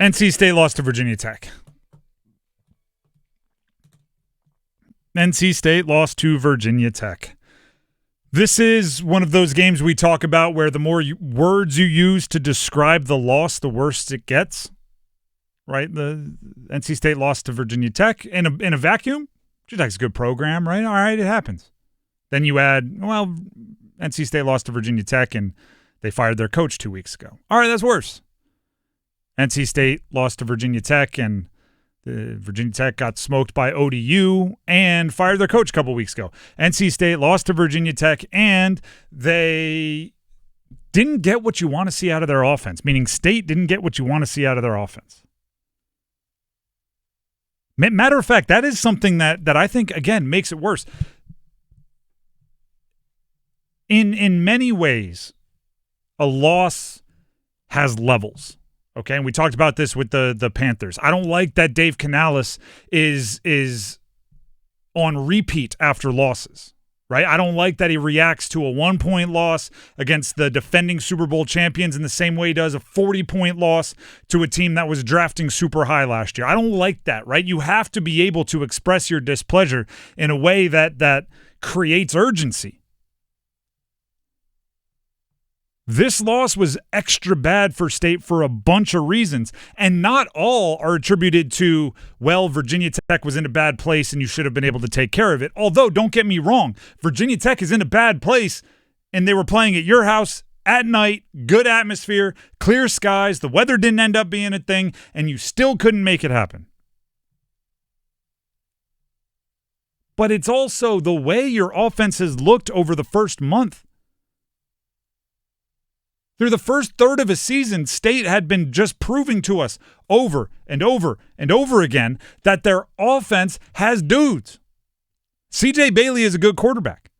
NC State lost to Virginia Tech. NC State lost to Virginia Tech. This is one of those games we talk about where the more words you use to describe the loss, the worse it gets. Right? The NC State lost to Virginia Tech in a vacuum. Virginia Tech's a good program, right? All right, it happens. Then you add, well, NC State lost to Virginia Tech and they fired their coach 2 weeks ago. All right, that's worse. NC State lost to Virginia Tech and Virginia Tech got smoked by ODU and fired their coach a couple weeks ago. NC State lost to Virginia Tech and they didn't get what you want to see out of their offense, meaning State didn't get what you want to see out of their offense. Matter of fact, that is something that I think, again, makes it worse. In many ways, a loss has levels. Okay, and we talked about this with the Panthers. I don't like that Dave Canales is on repeat after losses, right? I don't like that he reacts to a 1-point loss against the defending Super Bowl champions in the same way he does a 40-point loss to a team that was drafting super high last year. I don't like that, right? You have to be able to express your displeasure in a way that creates urgency. This loss was extra bad for State for a bunch of reasons, and not all are attributed to, well, Virginia Tech was in a bad place and you should have been able to take care of it. Although, don't get me wrong, Virginia Tech is in a bad place, and they were playing at your house at night, good atmosphere, clear skies, the weather didn't end up being a thing, and you still couldn't make it happen. But it's also the way your offense has looked over the first month. Through the first third of a season, State had been just proving to us over and over and over again that their offense has dudes. C.J. Bailey is a good quarterback.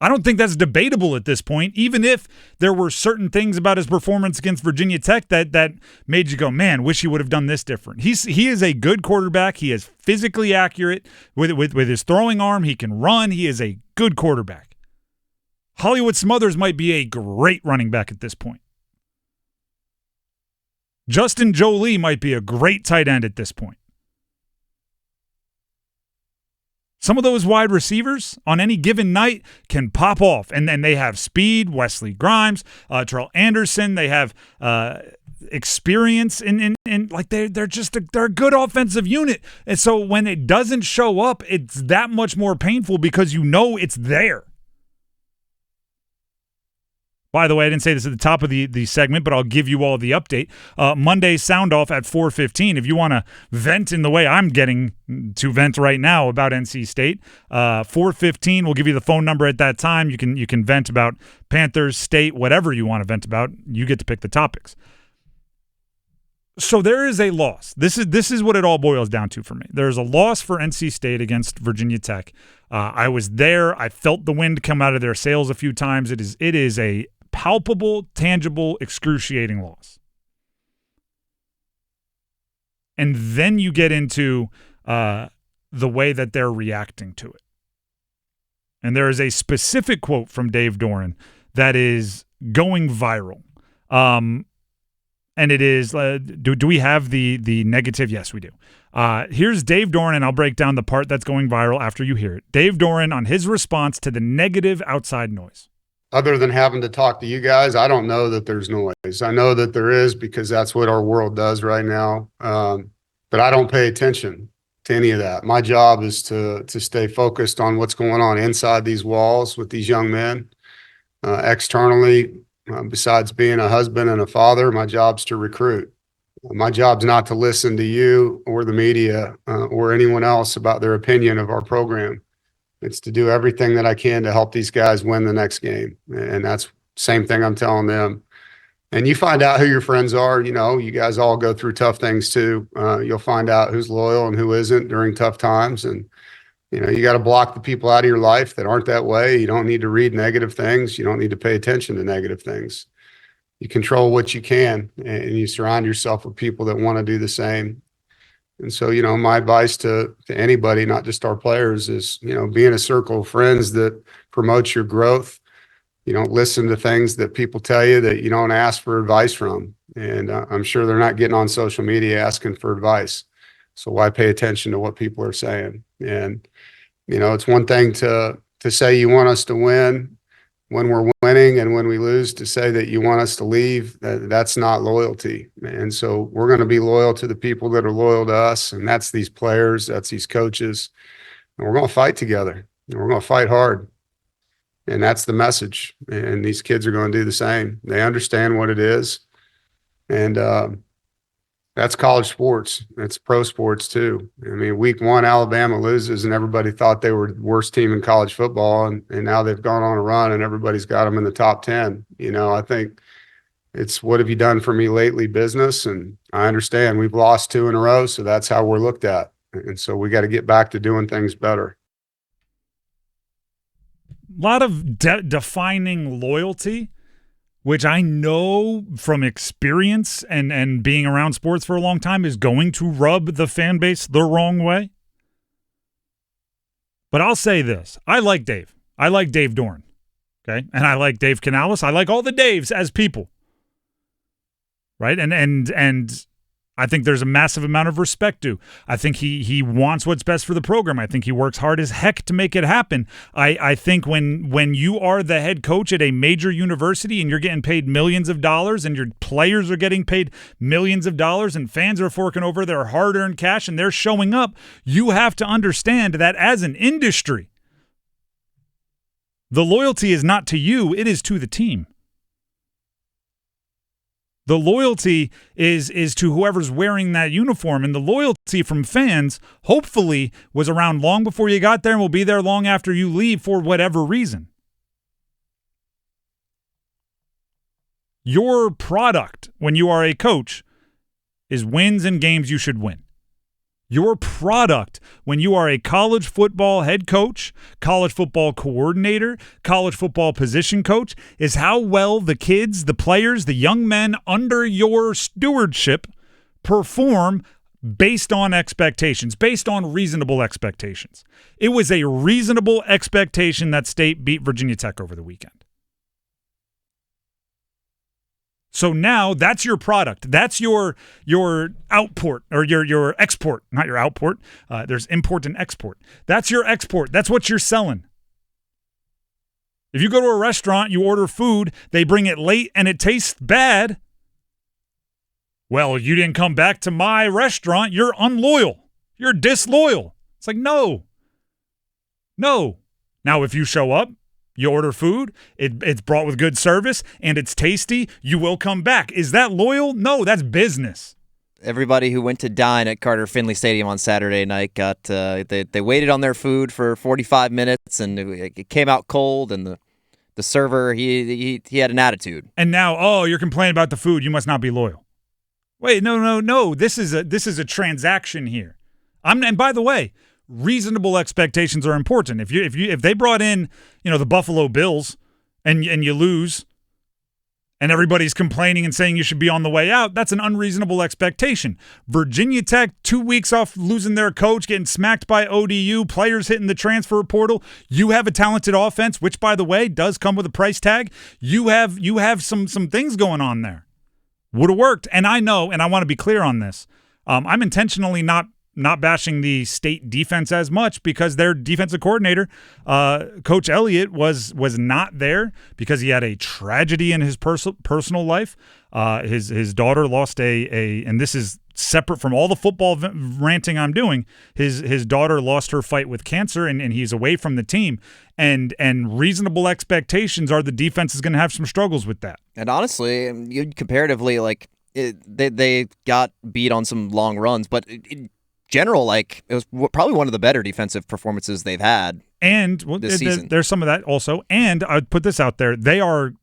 I don't think that's debatable at this point, even if there were certain things about his performance against Virginia Tech that made you go, man, wish he would have done this different. He is a good quarterback. He is physically accurate with his throwing arm. He can run. He is a good quarterback. Hollywood Smothers might be a great running back at this point. Justin Jolie might be a great tight end at this point. Some of those wide receivers on any given night can pop off, and then they have speed. Wesley Grimes, Terrell Anderson, they have experience in like they're a good offensive unit. And so when it doesn't show up, it's that much more painful because you know it's there. By the way, I didn't say this at the top of the segment, but I'll give you all the update. Monday's sound off at 4:15. If you want to vent in the way I'm getting to vent right now about NC State, 4:15. We'll give you the phone number at that time. You can vent about Panthers, State, whatever you want to vent about. You get to pick the topics. So there is a loss. This is what it all boils down to for me. There's a loss for NC State against Virginia Tech. I was there. I felt the wind come out of their sails a few times. It is a palpable, tangible, excruciating loss. And then you get into the way that they're reacting to it. And there is a specific quote from Dave Doeren that is going viral. And it is, do we have the negative? Yes, we do. Here's Dave Doeren, and I'll break down the part that's going viral after you hear it. Dave Doeren on his response to the negative outside noise. Other than having to talk to you guys, I don't know that there's noise. I know that there is because that's what our world does right now. But I don't pay attention to any of that. My job is to stay focused on what's going on inside these walls with these young men. Externally, besides being a husband and a father, my job's to recruit. My job's not to listen to you or the media or anyone else about their opinion of our program. It's to do everything that I can to help these guys win the next game. And that's the same thing I'm telling them. And you find out who your friends are. You know, you guys all go through tough things too. You'll find out who's loyal and who isn't during tough times. And, you know, you got to block the people out of your life that aren't that way. You don't need to read negative things. You don't need to pay attention to negative things. You control what you can, and you surround yourself with people that want to do the same. And so, you know, my advice to anybody, not just our players, is, you know, be in a circle of friends that promotes your growth. You don't listen to things that people tell you that you don't ask for advice from. And I'm sure they're not getting on social media asking for advice. So why pay attention to what people are saying? And, it's one thing to say you want us to win when we're winning, and when we lose to say that you want us to leave. That's not loyalty. And so we're going to be loyal to the people that are loyal to us. And that's these players, that's these coaches. And we're going to fight together, and we're going to fight hard. And that's the message. And these kids are going to do the same. They understand what it is. And that's college sports. It's pro sports too. I mean, week 1, Alabama loses, and everybody thought they were the worst team in college football. And now they've gone on a run, and everybody's got them in the top 10. I think it's what have you done for me lately business. And I understand we've lost 2 in a row. So that's how we're looked at. And so we got to get back to doing things better. A lot of defining loyalty, which I know from experience and being around sports for a long time is going to rub the fan base the wrong way. But I'll say this. I like Dave. I like Dave Doeren. Okay? And I like Dave Canales. I like all the Daves as people. Right? And I think there's a massive amount of respect due. I think he wants what's best for the program. I think he works hard as heck to make it happen. I think when you are the head coach at a major university and you're getting paid millions of dollars and your players are getting paid millions of dollars and fans are forking over their hard-earned cash and they're showing up, you have to understand that as an industry, the loyalty is not to you, it is to the team. The loyalty is to whoever's wearing that uniform, and the loyalty from fans hopefully was around long before you got there and will be there long after you leave for whatever reason. Your product when you are a coach is wins and games you should win. Your product when you are a college football head coach, college football coordinator, college football position coach is how well the kids, the players, the young men under your stewardship perform based on expectations, based on reasonable expectations. It was a reasonable expectation that State beat Virginia Tech over the weekend. So now that's your product. That's your output or your export, not your output. There's import and export. That's your export. That's what you're selling. If you go to a restaurant, you order food, they bring it late and it tastes bad. Well, you didn't come back to my restaurant. You're unloyal. You're disloyal. It's like, no. Now, if you show up, you order food, it's brought with good service, and it's tasty, you will come back. Is that loyal? No, that's business. Everybody who went to dine at Carter Finley Stadium on Saturday night got they waited on their food for 45 minutes, and it came out cold, and the server, he had an attitude. And now, you're complaining about the food. You must not be loyal. Wait, no. This is a transaction here. And by the way, reasonable expectations are important. If they brought in, the Buffalo Bills and you lose and everybody's complaining and saying you should be on the way out, that's an unreasonable expectation. Virginia Tech, 2 weeks off losing their coach, getting smacked by ODU, players hitting the transfer portal. You have a talented offense, which, by the way, does come with a price tag. You have some things going on there. Would have worked. And I know, and I want to be clear on this, I'm intentionally not bashing the State defense as much because their defensive coordinator, Coach Elliott, was not there because he had a tragedy in his personal life. His daughter lost and this is separate from all the football ranting I'm doing. His daughter lost her fight with cancer, and he's away from the team. And reasonable expectations are the defense is going to have some struggles with that. And honestly, comparatively, they got beat on some long runs, but general, it was probably one of the better defensive performances they've had this season. There's some of that also. And I'd put this out there. They are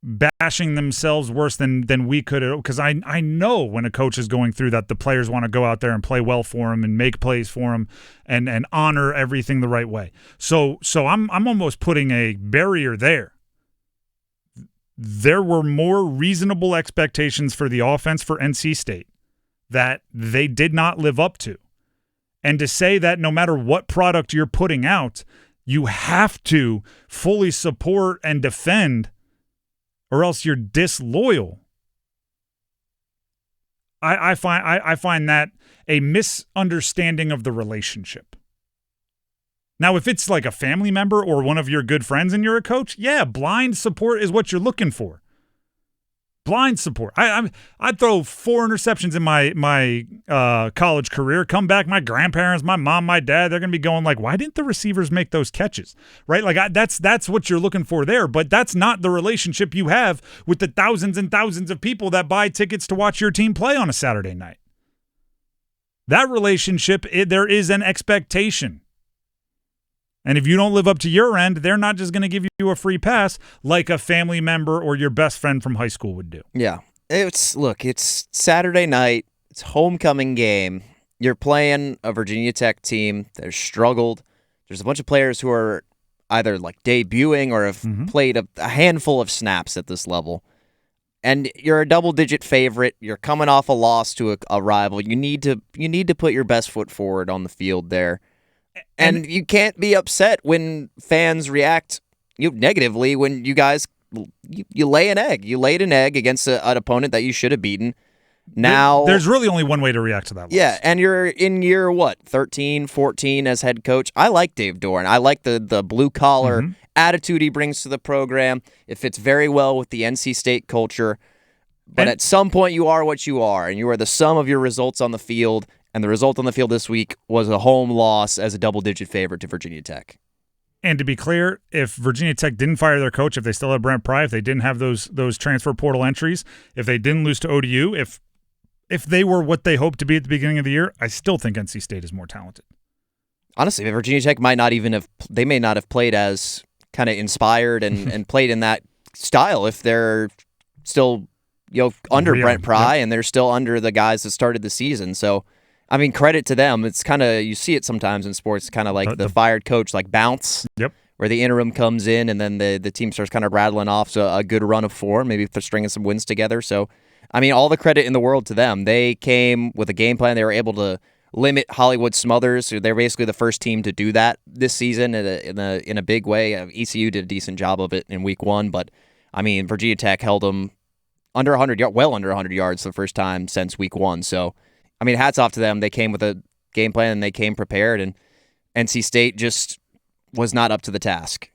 bashing themselves worse than we could, because I know when a coach is going through that, the players want to go out there and play well for him and make plays for him and honor everything the right way. So I'm almost putting a barrier there. There were more reasonable expectations for the offense for NC State that they did not live up to. And to say that no matter what product you're putting out, you have to fully support and defend, or else you're disloyal. I find that a misunderstanding of the relationship. Now, if it's like a family member or one of your good friends and you're a coach, yeah, blind support is what you're looking for. Blind support. I'd throw 4 interceptions in my college career. Come back, my grandparents, my mom, my dad, they're going to be going like, why didn't the receivers make those catches? Right? Like that's what you're looking for there. But that's not the relationship you have with the thousands and thousands of people that buy tickets to watch your team play on a Saturday night. That relationship, there is an expectation. And if you don't live up to your end, they're not just going to give you a free pass like a family member or your best friend from high school would do. Yeah. It's Saturday night. It's homecoming game. You're playing a Virginia Tech team that has struggled. There's a bunch of players who are either like debuting or have played a handful of snaps at this level. And you're a double-digit favorite. You're coming off a loss to a rival. You need to put your best foot forward on the field there. And you can't be upset when fans react negatively when you guys you lay an egg. You laid an egg against an opponent that you should have beaten. Now there's really only one way to react to that loss. Yeah, and you're in year 13, 14 as head coach. I like Dave Doeren. I like the blue-collar attitude he brings to the program. It fits very well with the NC State culture. But at some point you are what you are, and you are the sum of your results on the field. And the result on the field this week was a home loss as a double-digit favorite to Virginia Tech. And to be clear, if Virginia Tech didn't fire their coach, if they still had Brent Pry, if they didn't have those transfer portal entries, if they didn't lose to ODU, if they were what they hoped to be at the beginning of the year, I still think NC State is more talented. Honestly, Virginia Tech may not have played as kind of inspired and played in that style if they're still under Brent Pry and they're still under the guys that started the season. So. I mean, credit to them. It's kind of, you see it sometimes in sports, kind of like the fired coach, like bounce, where the interim comes in and then the team starts kind of rattling off a good run of form, maybe for stringing some wins together. So, I mean, all the credit in the world to them. They came with a game plan. They were able to limit Hollywood Smothers. They're basically the first team to do that this season in a big way. ECU did a decent job of it in week 1, but, I mean, Virginia Tech held them under 100 yards, well under 100 yards the first time since week 1. So, I mean, hats off to them. They came with a game plan and they came prepared, and NC State just was not up to the task.